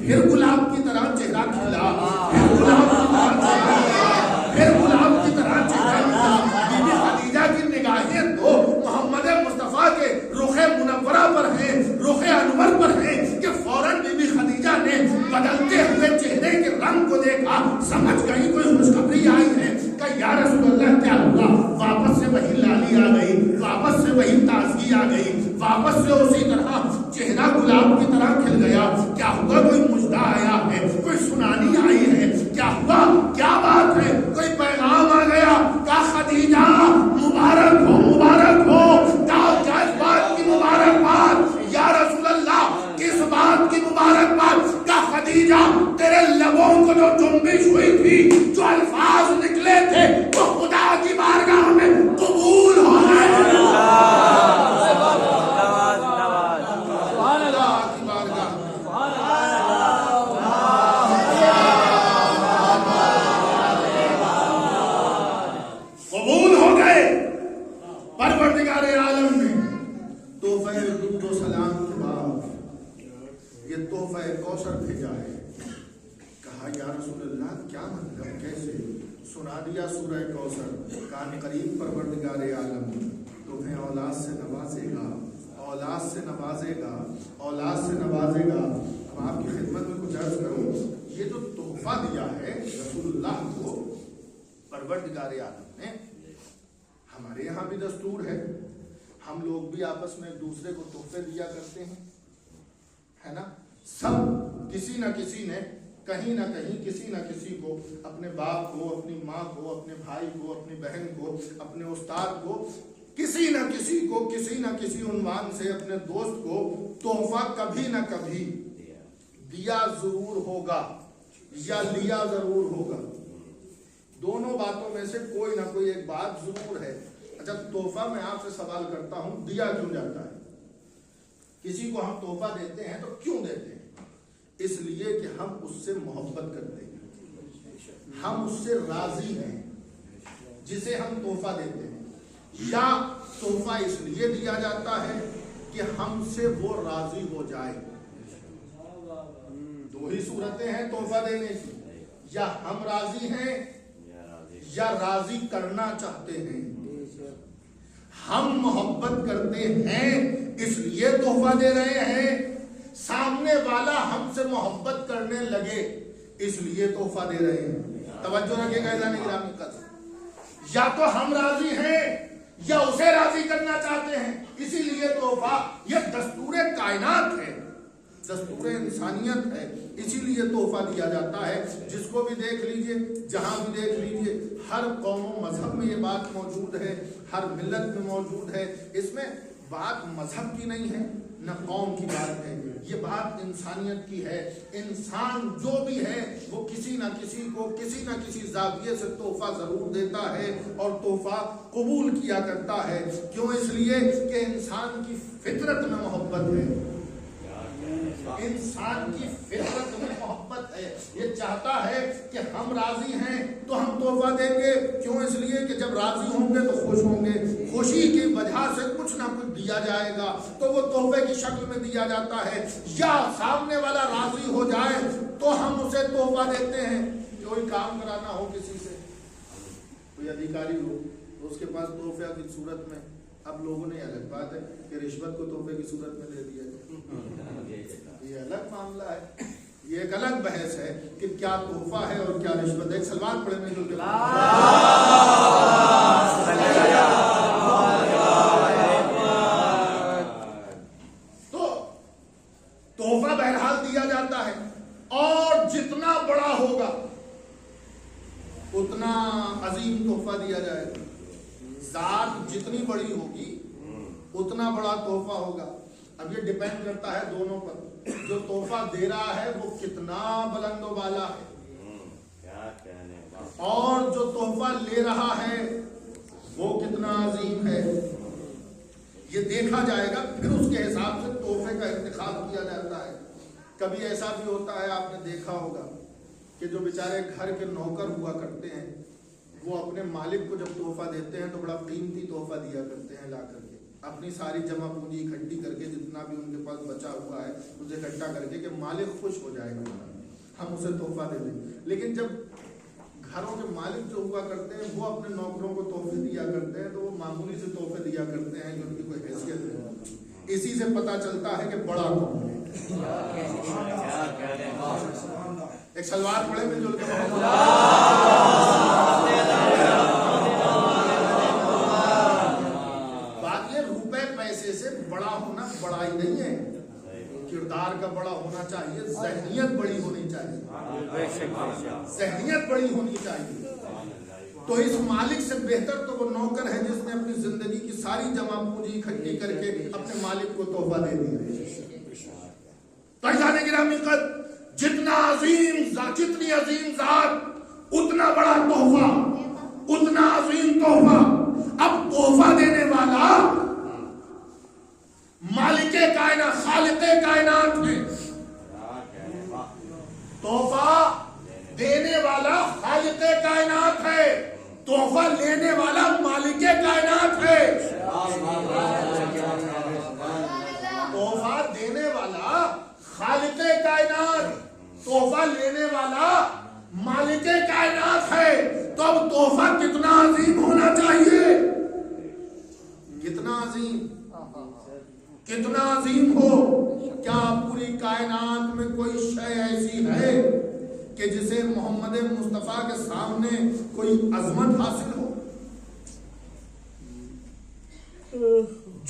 پھر گلاب کی طرح چہرہ کھلا، پھر گلاب کی طرح چہرہ کھلا، پھر گلاب کی طرح چہرہ کھلا۔ بی بی خدیجہ کی نگاہیں تو محمد مصطفیٰ کے رخ منورہ پر ہیں، رخ انور پر ہیں کہ فوراً بی بی خدیجہ نے بدلتے ہوئے چہرے کے رنگ کو دیکھا، سمجھ گئی کوئی خوشخبری آئی ہے کہ یا رسول اللہ کیا ہوا؟ واپس سے وہی لالی آ گئی، واپس سے وہی تازگی آ گئی، واپس سے اسی طرح چہرہ گلاب کی طرح کھل گیا۔ کیا ہوا؟ کوئی مژدہ آیا ہے، کوئی سنانی آئی ہے، کیا ہوا؟ کیا بات ہے؟ کوئی پیغام آ گیا کہ خدیجہ مبارک ہو، مبارک ہو۔ کیا اس بات کی مبارکباد؟ یا رسول اللہ کس بات کی مبارکباد؟ کہ خدیجہ تیرے لبوں کو جو جنبش ہوئی تھی، جو الفاظ نکلے تھے، وہ خدا کی بارگاہ میں قبول ہو گئے۔ قبول ہو گئے۔ پروردگار عالم نے تحفہ درود و سلام کے بعد یہ تحفہ کوثر بھیجا ہے۔ کہا یا رسول اللہ کیا مطلب، کیسے؟ سنا دیا سورہ کوثر، کان قریب پروردگار عالم تمہیں اولاد سے نوازے گا، اولاد سے نوازے گا، اولاد سے نوازے گا۔ اب آپ کی خدمت میں کچھ عرض کروں، یہ جو تحفہ دیا ہے رسول اللہ کو پروردگار عالم نے، ہمارے یہاں بھی دستور ہے، ہم لوگ بھی آپس میں ایک دوسرے کو تحفے دیا کرتے ہیں، ہے نا؟ سب کسی نہ کسی نے کہیں نہ کہیں کسی نہ کسی کو، اپنے باپ کو، اپنی ماں کو، اپنے بھائی کو، اپنی بہن کو، اپنے استاد کو، کسی نہ کسی کو کسی نہ کسی عنوان سے اپنے دوست کو تحفہ کبھی نہ کبھی دیا ضرور ہوگا یا لیا ضرور ہوگا۔ دونوں باتوں میں سے کوئی نہ کوئی ایک بات ضرور ہے۔ اچھا تحفہ میں آپ سے سوال کرتا ہوں، دیا کیوں جاتا ہے؟ کسی کو ہم تحفہ دیتے ہیں تو کیوں دیتے ہیں؟ اس لیے کہ ہم اس سے محبت کرتے ہیں، ہم اس سے راضی ہیں جسے ہم تحفہ دیتے ہیں، یا تحفہ اس لیے دیا جاتا ہے کہ ہم سے وہ راضی ہو جائے۔ دو ہی صورتیں ہیں تحفہ دینے کی، یا ہم راضی ہیں یا راضی کرنا چاہتے ہیں۔ ہم محبت کرتے ہیں اس لیے تحفہ دے رہے ہیں، سامنے والا ہم سے محبت کرنے لگے اس لیے تحفہ دے رہے ہیں۔ توجہ رکھیے گا اعزان گرامی قدر، یا تو ہم راضی ہیں یا اسے راضی کرنا چاہتے ہیں، اسی لیے تحفہ یہ دستور کائنات ہے، دستور انسانیت ہے، اسی لیے تحفہ دیا جاتا ہے۔ جس کو بھی دیکھ لیجئے، جہاں بھی دیکھ لیجئے، ہر قوم و مذہب میں یہ بات موجود ہے، ہر ملت میں موجود ہے۔ اس میں بات مذہب کی نہیں ہے نہ قوم کی بات ہے، یہ بات انسانیت کی ہے۔ انسان جو بھی ہے وہ کسی نہ کسی کو کسی نہ کسی زاویے سے تحفہ ضرور دیتا ہے اور تحفہ قبول کیا کرتا ہے۔ کیوں؟ اس لیے کہ انسان کی فطرت میں محبت ہے، انسان کی فطرت میں محبت ہے، یہ چاہتا ہے کہ ہم راضی ہیں تو ہم تحفہ دیں گے۔ کیوں؟ اس لیے کہ جب راضی ہوں گے تو خوش ہوں گے، خوشی کی وجہ سے کچھ نہ کچھ دیا جائے گا، تو وہ تحفے کی شکل میں دیا جاتا ہے۔ یا سامنے والا راضی ہو جائے تو ہم اسے تحفہ دیتے ہیں۔ کوئی کام کرانا ہو کسی سے، کوئی ادھیکاری ہو تو اس کے پاس تحفے کی صورت میں، اب لوگوں نے الگ بات ہے کہ رشوت کو تحفے کی صورت میں دے دیا ہے، یہ الگ معاملہ ہے، یہ ایک الگ بحث ہے کہ کیا تحفہ ہے اور کیا رشوت ہے۔ ایک سلمان پڑھے میں جو تو تحفہ بہرحال دیا جاتا ہے، اور جتنا بڑا ہوگا اتنا عظیم تحفہ دیا جائے گا۔ ذات جتنی بڑی ہوگی اتنا بڑا تحفہ ہوگا۔ اب یہ ڈیپینڈ کرتا ہے دونوں پر، جو تحفہ دے رہا ہے وہ کتنا بلند و بالا ہے، اور جو تحفہ لے رہا ہے وہ کتنا عظیم ہے، یہ دیکھا جائے گا۔ پھر اس کے حساب سے تحفے کا انتخاب کیا جاتا ہے۔ کبھی ایسا بھی ہوتا ہے، آپ نے دیکھا ہوگا کہ جو بیچارے گھر کے نوکر ہوا کرتے ہیں وہ اپنے مالک کو جب تحفہ دیتے ہیں تو بڑا قیمتی تحفہ دیا کرتے ہیں لا کر کے، اپنی ساری جمع پونجی اکٹھی کر کے جتنا بھی ان کے پاس بچا ہوا ہے اسے اکٹھا کر کے کہ مالک خوش ہو جائے گا ہم اسے تحفہ دے دیں. لیکن جب گھروں کے مالک جو ہوا کرتے ہیں وہ اپنے نوکروں کو تحفے دیا کرتے ہیں تو وہ معمولی سے تحفے دیا کرتے ہیں جو ان کی کوئی حیثیت نہیں. اسی سے پتہ چلتا ہے کہ بڑا کون ہے. ایک سلوات پڑھے مل جل کے. بات یہ روپے پیسے سے بڑا ہونا بڑائی نہیں ہے. کردار کا بڑا ہونا چاہیے, ذہنیت بڑی ہونی چاہیے, ذہنیت بڑی ہونی چاہیے. تو اس مالک سے بہتر تو وہ نوکر ہے جس نے اپنی زندگی کی ساری جمع پونجی اکٹھی کر کے اپنے مالک کو تحفہ دے دیا. پہچانے گرامی قدر, جتنی عظیم ذات اتنا بڑا تحفہ, اتنا عظیم تحفہ. اب تحفہ دینے والا مالک کائنات, خالق کائنات ہے. تحفہ دینے والا خالق کائنات ہے, تحفہ لینے والا مالک کائنات ہے. تحفہ دینے والا خالق کائنات, تحفہ لینے والا مالک کائنات ہے. تو اب تحفہ کتنا عظیم ہونا چاہیے, کتنا عظیم, کتنا عظیم ہو. کیا پوری کائنات میں کوئی شے ایسی ہے کہ جسے محمد مصطفیٰ کے سامنے کوئی عظمت حاصل ہو؟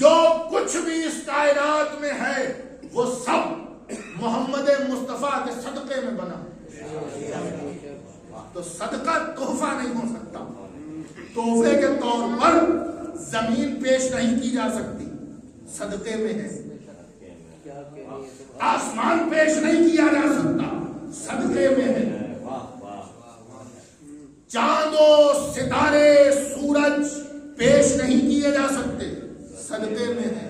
جو کچھ بھی اس کائنات میں ہے وہ سب محمد مصطفیٰ کے صدقے میں بنا. تو صدقہ تحفہ نہیں ہو سکتا. تحفے کے طور پر زمین پیش نہیں کی جا سکتی, صدقے میں ہے. آسمان پیش نہیں کیا جا سکتا, صدقے میں ہے. چاند و ستارے سورج پیش نہیں کیے جا سکتے, صدقے میں ہے.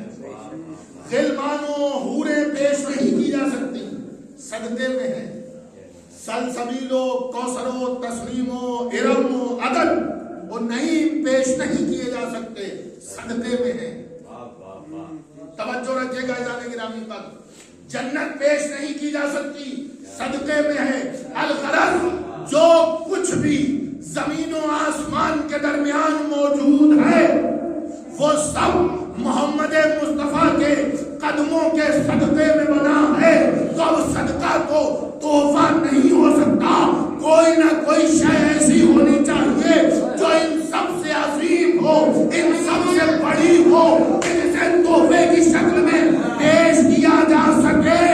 غلمان و حوریں پیش نہیں کی جا سکتی, صدقے میں ہے. سلسبیل و کوثر و تسلیم و ارم و عدد وہ نہیں پیش نہیں کیے جا سکتے, صدقے میں ہے. توجہ رکھیے گا جانے گرامی پر, جنت پیش نہیں کی جا سکتی, صدقے میں ہے. الغرض جو کچھ بھی زمین و آسمان کے درمیان موجود ہے وہ سب محمد مصطفیٰ کے قدموں کے صدقے میں بنا ہے. تو اب صدقہ تو تحفہ نہیں ہو سکتا, کوئی نہ کوئی شے ایسی ہونی چاہیے جو ان سب سے عظیم ہو, ان سب سے بڑی ہو, جسے تحفے کی شکل میں پیش کیا جا سکے.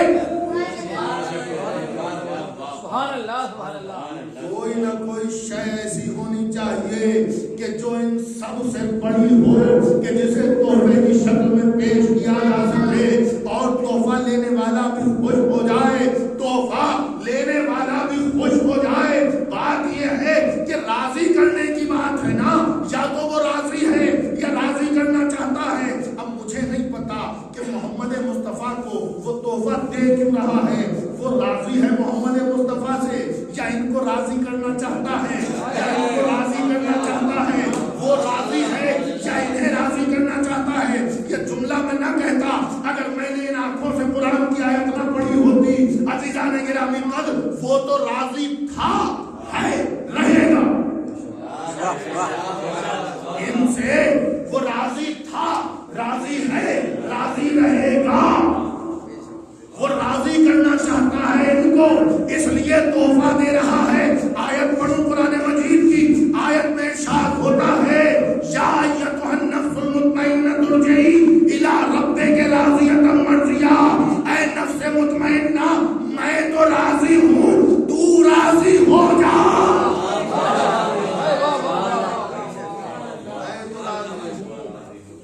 سبحان اللہ, سبحان اللہ. کوئی نہ کوئی شے ایسی ہونی چاہیے کہ جو ان سب سے بڑی ہو, کہ جسے تحفے کی شکل میں پیش کیا جا سکے اور تحفہ لینے والا بھی خوش ہو جائے, تحفہ لینے والا بھی خوش ہو جائے. بات یہ ہے کہ راضی کرنے کی بات ہے نا, یا تو وہ راضی ہے یا راضی کرنا چاہتا ہے. اب مجھے نہیں پتا کہ محمد مصطفیٰ کو وہ تحفہ دے کیوں رہا ہے. وہ راضی ہے محمد مصطفیٰ سے یا ان کو راضی کرنا چاہتا ہے, یا ان کو راضی کرنا چاہتا ہے. وہ راضی ہے یا انہیں راضی کرنا چاہتا ہے. یہ جملہ میں نہ کہتا اگر میں نے ان آنکھوں سے قرآن کی آیت نہ پڑھی ہوتی. عزیزان گرامی قدر, وہ تو راضی تھا, ہے, رہے گا. ان سے وہ راضی تھا, راضی ہے, راضی رہے گا. وہ راضی کرنا چاہتا ہے ان کو, اس لیے تحفہ دے رہا ہے. آیت پڑھو قرآن مجید کی, آیت میں ارشاد ہوتا ہے یا ایتھا النفس المطمئنۃ ارجعی الی ربک راضیۃ مرضیہ. اے نفس مطمئنہ, میں تو راضی ہوں, تو راضی ہو جا.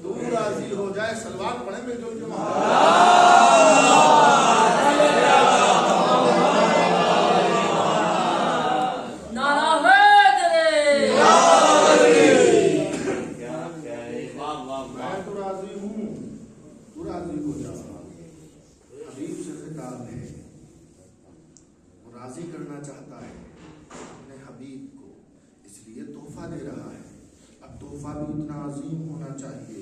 تو راضی ہو جائے. سلوات پڑھیں مل جل کے. راضی کرنا چاہتا ہے اپنے حبیب کو, اس لیے تحفہ دے رہا ہے. اب تحفہ بھی اتنا عظیم ہونا چاہیے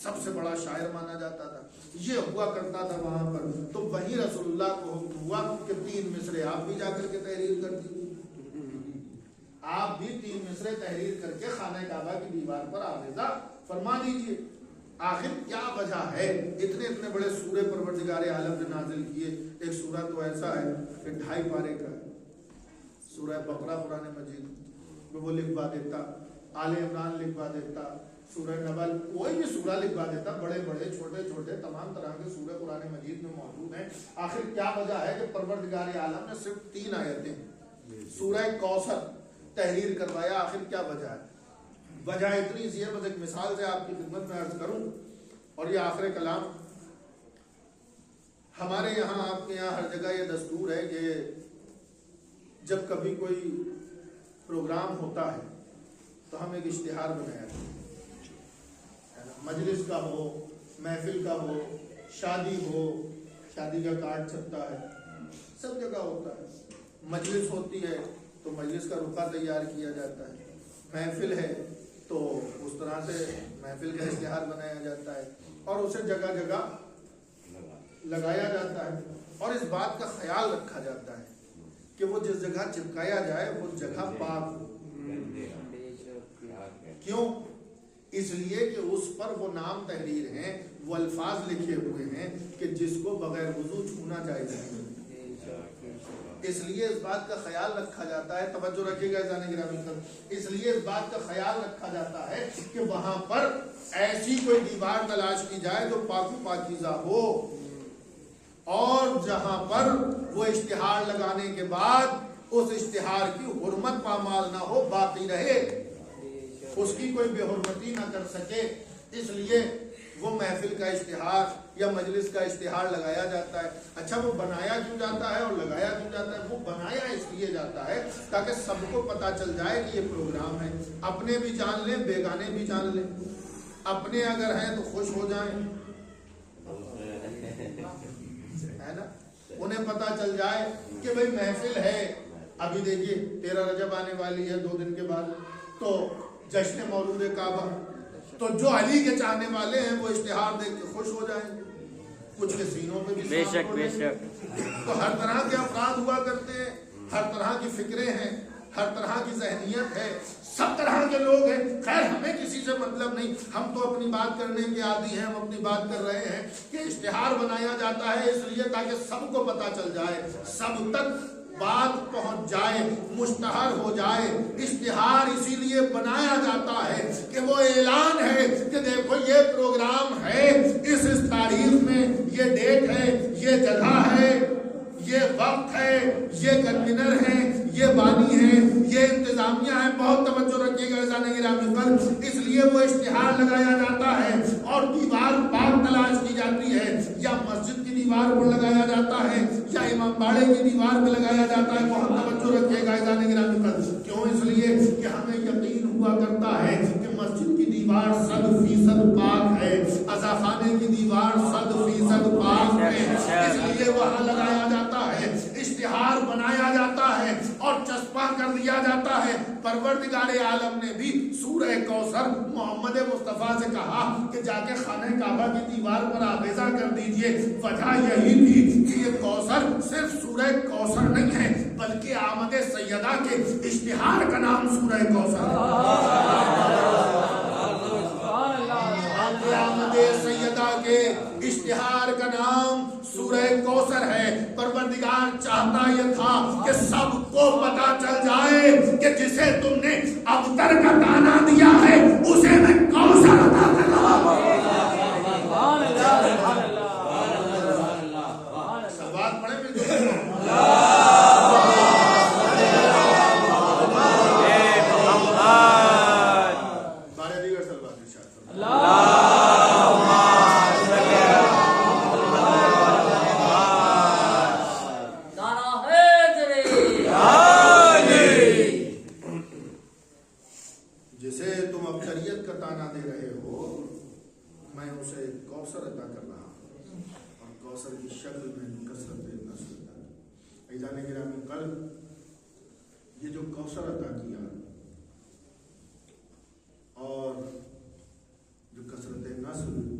سب سے بڑا شاعر مانا جاتا تھا، یہ ہوا کرتا تھا وہاں پر. تو وہیں رسول اللہ کو حکم ہوا کہ 3 مصرے آپ بھی جا کر کے تحریر کر دیجیے، آپ بھی 3 مصرے تحریر کر کے خانہ کعبہ کی دیوار پر آویزہ فرما دیجیے. آخر کیا وجہ ہے؟ اتنے بڑے سورہ پروردگار عالم نے نازل کیے. ایک سورہ تو ایسا ہے کہ 2.5 پارے کا ہے، سورہ بقرہ قرآن مجید میں وہ لکھوا دیتا، آل عمران لکھوا دیتا، سورہ نبل کوئی بھی سورہ لکھوا دیتا. بڑے چھوٹے تمام طرح کے سورہ قرآن مجید میں موجود ہیں. آخر کیا وجہ ہے کہ پروردگار عالم نے صرف 3 آیتیں سورہ کوثر تحریر کروایا؟ آخر کیا وجہ ہے؟ وجہ اتنی سی ہے، بس ایک مثال سے آپ کی خدمت میں عرض کروں اور یہ آخر کلام. ہمارے یہاں، آپ کے یہاں ہر جگہ یہ دستور ہے کہ جب کبھی کوئی پروگرام ہوتا ہے تو ہم ایک اشتہار بنایا ہے، مجلس کا ہو، محفل کا ہو، شادی ہو، شادی کا کارڈ چھپتا ہے، سب جگہ ہوتا ہے. مجلس ہوتی ہے تو مجلس کا رخا تیار کیا جاتا ہے، محفل ہے تو اس طرح سے محفل کا اشتہار بنایا جاتا ہے اور اسے جگہ جگہ لگایا جاتا ہے. اور اس بات کا خیال رکھا جاتا ہے کہ وہ جس جگہ چپکایا جائے وہ جگہ پاک ہو. کیوں؟ اس لیے کہ اس پر وہ نام تحریر ہیں، وہ الفاظ لکھے ہوئے ہیں کہ جس کو بغیر وضو چھونا جائز نہیں. اس لیے اس بات کا خیال رکھا جاتا ہے، توجہ رکھیے گا عزیزان گرامی، اس لیے اس بات کا خیال رکھا جاتا ہے کہ وہاں پر ایسی کوئی دیوار تلاش کی جائے جو پاک و پاکیزہ ہو، اور جہاں پر وہ اشتہار لگانے کے بعد اس اشتہار کی حرمت پامال نہ ہو، باقی رہے، اس کی کوئی بے حرمتی نہ کر سکے. اس لیے وہ محفل کا اشتہار یا مجلس کا اشتہار لگایا جاتا ہے. اچھا وہ بنایا کیوں جاتا ہے اور لگایا کیوں جاتا ہے؟ وہ بنایا اس لیے جاتا ہے تاکہ سب کو پتا چل جائے کہ یہ پروگرام ہے. اپنے بھی جان لیں، بیگانے بھی جان لیں. اپنے اگر ہیں تو خوش ہو جائیں، ہے نا، انہیں پتا چل جائے کہ بھئی محفل ہے. ابھی دیکھیے 13 رجب آنے والی ہے 2 دن کے بعد، تو جشن مولود کعبہ، تو جو علی کے چاہنے والے ہیں وہ اشتہار دیکھ کے خوش ہو جائیں گے. کچھ کے سینوں پہ بھی بے شک. تو ہر طرح کے افراد ہوا کرتے ہیں، ہر طرح کی فکریں ہیں، ہر طرح کی ذہنیت ہے، سب طرح کے لوگ ہیں. خیر ہمیں کسی سے مطلب نہیں، ہم تو اپنی بات کرنے کے عادی ہیں. ہم اپنی بات کر رہے ہیں کہ اشتہار بنایا جاتا ہے اس لیے تاکہ سب کو پتا چل جائے، سب تک بات پہنچ جائے، مشتہر ہو جائے. اشتہار اسی لیے بنایا جاتا ہے کہ وہ اعلان ہے کہ دیکھو یہ پروگرام ہے، اس تاریخ میں یہ ڈیٹ ہے، یہ جگہ ہے، یہ وقت ہے، یہ کنوینر ہیں، یہ بانی ہیں، یہ انتظامیہ ہے. بہت توجہ رکھیے گا عزیزان گرامی پر. اس لیے وہ اشتہار لگایا جاتا ہے اور دیوار پاک تلاش کی جاتی ہے، یا مسجد کی دیوار پر لگایا جاتا ہے یا امام باڑے کی دیوار پہ لگایا جاتا ہے. بہت توجہ رکھیے گا عزیزان گرامی پر. کیوں؟ اس لیے کہ ہمیں یقین ہوا کرتا ہے کہ مسجد کی دیوار 100% پاک ہے، عزا خانے کی دیوار 100% پاک ہے. اس لیے وہاں لگایا جاتا ہے، اشتہار بنایا جاتا ہے اور چسپاں کر دیا جاتا ہے. پروردگار عالم نے بھی سورہ کوثر محمد مصطفیٰ سے کہا کہ جا کے خانہ کعبہ کی دیوار پر آویزہ کر دیجئے. وجہ یہی تھی کہ یہ کوثر صرف سورہ کوثر نہیں ہے بلکہ آمد سیدہ کے اشتہار کا نام سورہ کوثر ہے. آمد سیدہ کے اشتہار کا نام سورہ کوثر ہے. پروردگار چاہتا یہ تھا کہ سب کو پتا چل جائے کہ جسے تم نے ابتر کا دانا دیا ہے اسے میں کوثر عطا کر رہا ہوں. بات پڑھیں مل جو بارے دیگر سلوات ارشاد جسے تم ابتریت کا تانا دے رہے ہو میں اسے کوثر عطا کر رہا ہوں، اور کوثر کی شکل میں کثرت نسل. عزیزان گرامی قلب، یہ جو کوثر عطا کیا اور جو کثرت نسل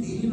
3